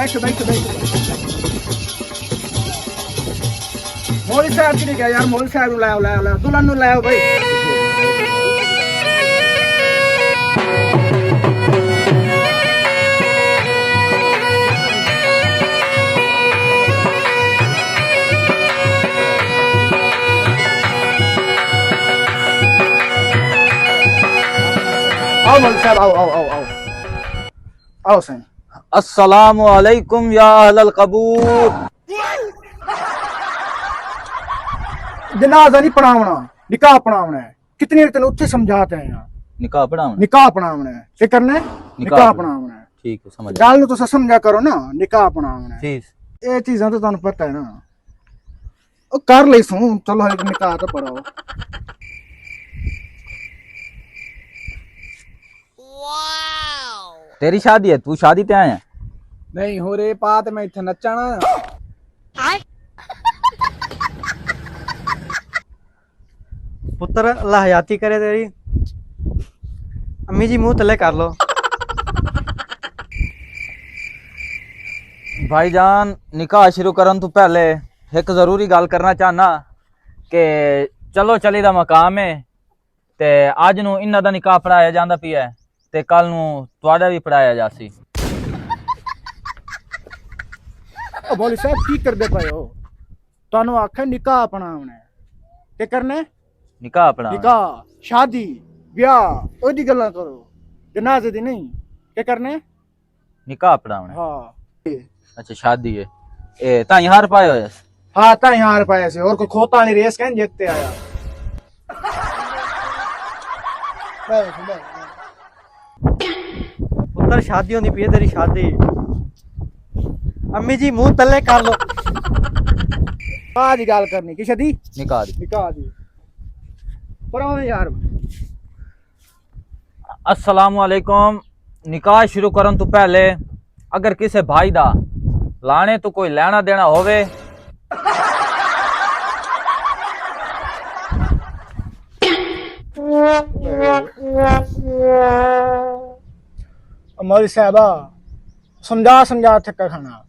बैठो बैठो बैठो। मौलवी साहब की नहीं गया यार, मौलवी साहब लाओ लाओ लाओ, दुल्हन नु लाओ भाई। आओ मौलवी साहब, आओ आओ आओ आओ आओ सही। अस्सलामु अलैकुम या अहलल कबूर। जनाजा नहीं पढ़ावना, निकाह पढ़ावना है। कितनी तेन उत्थे समझाते हैं यार, निकाह पढ़ाऊं? निकाह पढ़ावना है। क्या करना है? निकाह पढ़ावना है। ठीक है, समझ गल नु तुसा समझा करो ना, निकाह पढ़ावना है। ठीक। ये चीज़ां तो तुहानू पता है ना। ओ कर ले सू, चलो एक निकाह तो पढ़ाओ। तेरी शादी है, तू शादी ते आया? नहीं हो रे पात, मैं इत्थे नचाना। पुत्र अल्लाह हयाती करे तेरी। अम्मी जी मुंह तले कर लो। भाईजान निकाह शुरू करन तो पहले एक जरूरी गल करना चाहना कि चलो चली दा मकाम है ते अज नू इन्हां दा निकाह पढ़ाया जांदा पिया ते कल नू तुहाड़ा भी पढ़ाया जासी। ओ मौलवी साहब की करदे पए हो? तुहानू आखे निकाह पढ़ावना है। क्या करना है? निकाह पढ़ा? निकाह, शादी, ब्याह ओदी गल्लां करो, जनाजे दी नहीं। क्या करना है? निकाह पढ़ावना। हाँ अच्छा शादी है। ए ताई हार पाए हो? हाँ ता यहाँ पाया से और कोई खोता वाली रेस कहन जीतते आया। पुत्र शादी होनी पी तेरी शादी। अम्मी जी मुंह तले कर लो। आज ही गल करनी की शादी निकाह दी। निकाह दी पढ़ाओ यार। अस्सलामु अलैकुम। निकाह शुरू करन तो पहले अगर किसी भाई दा लाने तो कोई लेना देना होवे मौलवी साहबा समझा समझा थका खाना।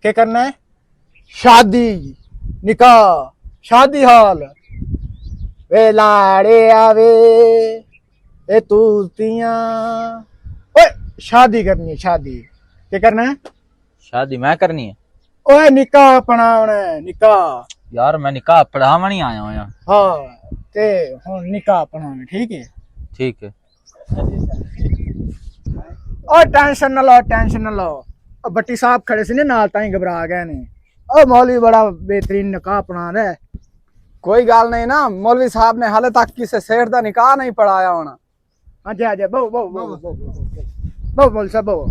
क्या करना है? शादी, निकाह, शादी हाल वे लाड़े आवे ए तूतियां। ओए शादी करनी है, शादी। क्या करना है? शादी मैं करनी है। ओए निकाह पढ़ावना है, निकाह। यार मैं निकाह पढ़ावा नहीं आया हूं। हाँ ते हुन निकाह पढ़ावना, ठीक है? ठीक है। ओ टेंशन ना लो, टेंशन ना लो। ओ बट्टी साहब खड़े से ने नाल ताई घबरा गए ने। ओ मौलवी बड़ा बेहतरीन निकाह पढ़ा रहा है। कोई गल नहीं ना, मौलवी साहब ने हाले तक किसी शेर का निकाह नहीं पढ़ाया होना। आजा आजा बहु बहु बहु बहु बहु मौलवी साहब बहु।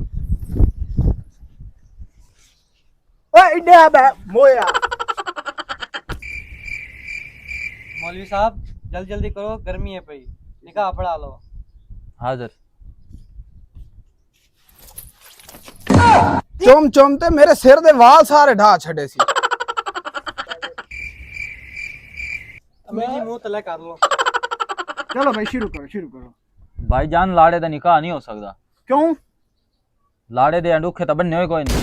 ओ इड्या बे मोया। मौलवी साहब जल्दी जल्दी करो, गर्मी है पई, निकाह पढ़ा लो। हाजिर। चुम चुमते मेरे सिर दे वाल सारे ढा छड़े सी। अम्मी जी मुंह तले कर लो। चलो भाई शुरू करो, शुरू करो। भाईजान लाड़े दा निकाह नहीं हो सकता। क्यों? लाड़े दे अंडूखे तो बनने हुए कोई नहीं।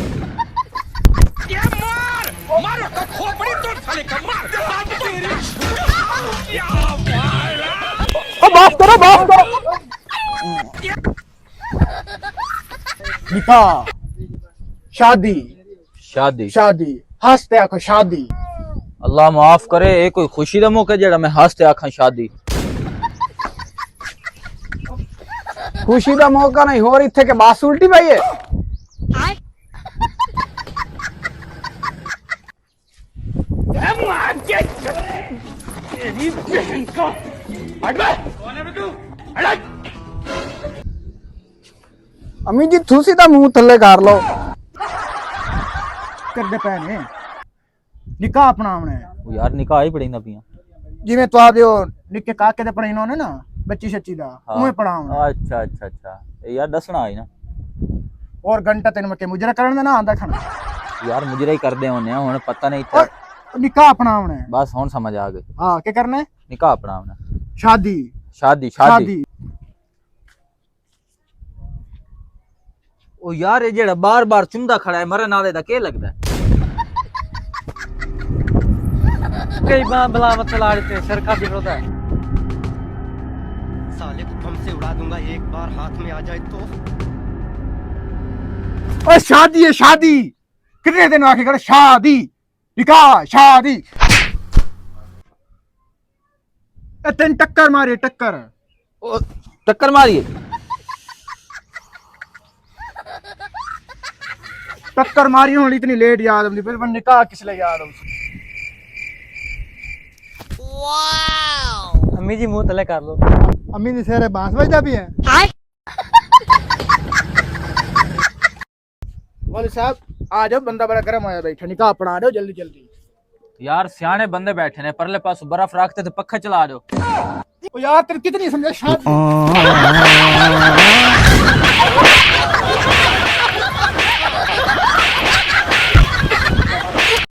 ओ माफ करो, माफ करो। निकाह, शादी, शादी शादी हंसते आखो शादी। अल्लाह माफ करे, ये कोई खुशी दा मौका जेड़ा मैं हंसते आखां शादी। खुशी का मौका नहीं हो रही थे के बात उल्टी पाई है। अम्मी जी तुसी तो मुंह थले कर लो। करदे पे ने निकाह अपनावना है। वो यार निकाह ही पढ़ीना पिया। जिवें तो आप निक्के काके दे पढ़ाइनो ने ना बच्ची सच्ची दा उवें पढ़ावना। अच्छा अच्छा अच्छा, ये यार दसना आई ना। और घंटा तेन मके मुजरा करन दे ना आंदा खाना। यार मुजरा ही कर दे होने हुन पता नहीं था। निकाह अपनावना है। बस हुन समझ आ गई। हाँ क्या करना है? निकाह अपनावना। शादी शादी शादी। ओ यार ये जेड़ा बार बार चुमदा खड़ा है मरन आले दा के लगदा है? कई बार बला मत चला देते सर का विरोध है। साले को बम से उड़ा दूंगा एक बार हाथ में आ जाए तो। ओ शादी है शादी, कितने दिन आके कर शादी निकाह शादी। ए तेन टक्कर मारी टक्कर। ओ टक्कर मारिए। टक्कर मारी होनी इतनी लेट याद आती, फिर निकाह किस लिए याद आती? अम्मी जी मुंह तले कर लो। अम्मी दी सेरे बांस बजदा भी है। मौलवी साहब आ जाओ, बंदा बड़ा गर्म आया बैठा, निकाह पढ़ा दो जल्दी जल्दी। यार सियाने बंदे बैठे ने, परले पास बर्फ रखते थे, पक्खा चला दो। ओ यार तेरे कितनी समझा शादी